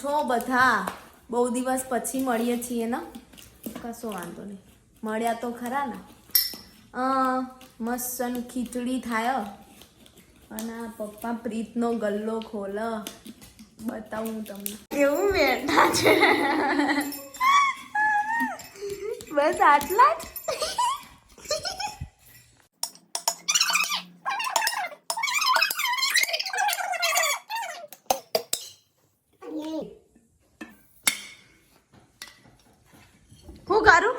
છો બધા? બહુ દિવસ પછી મળીએ છીએ ને. કશો વાંધો નહીં, મળ્યા તો ખરા ને. મસ્ત ખીચડી થાય અને આ પપ્પા પ્રીતનો ગલ્લો ખોલ. બતાવું તમને કેવું બેઠા છે. બસ આટલા જ. હું કરું?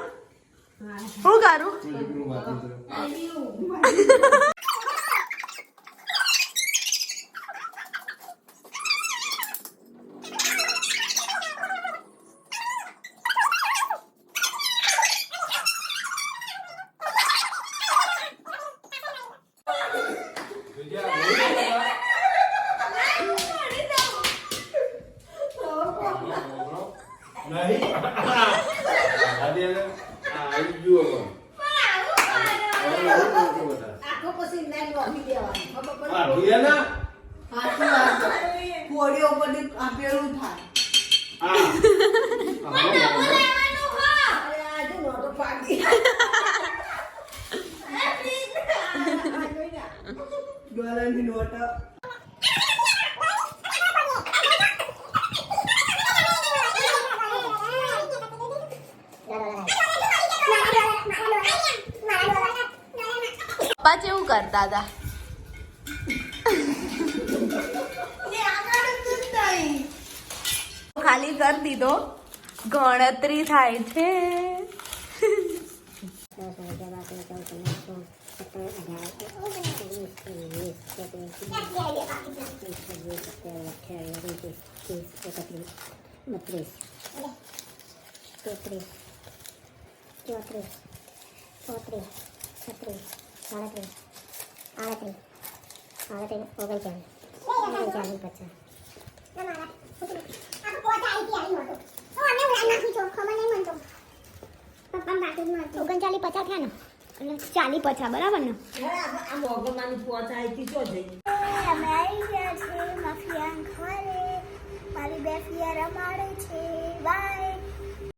પપ્પા જેવું કરતા હતા. ખાલી કરી દીધો, ગણતરી થાય છે. ઓગણચાલીસ 50 થયા ને, એટલે 40 50 બરાબર ને. અમે આવી ગયા છે માફિયા ઘરે. મારી બે ફિયા રમાડે છે. બાય.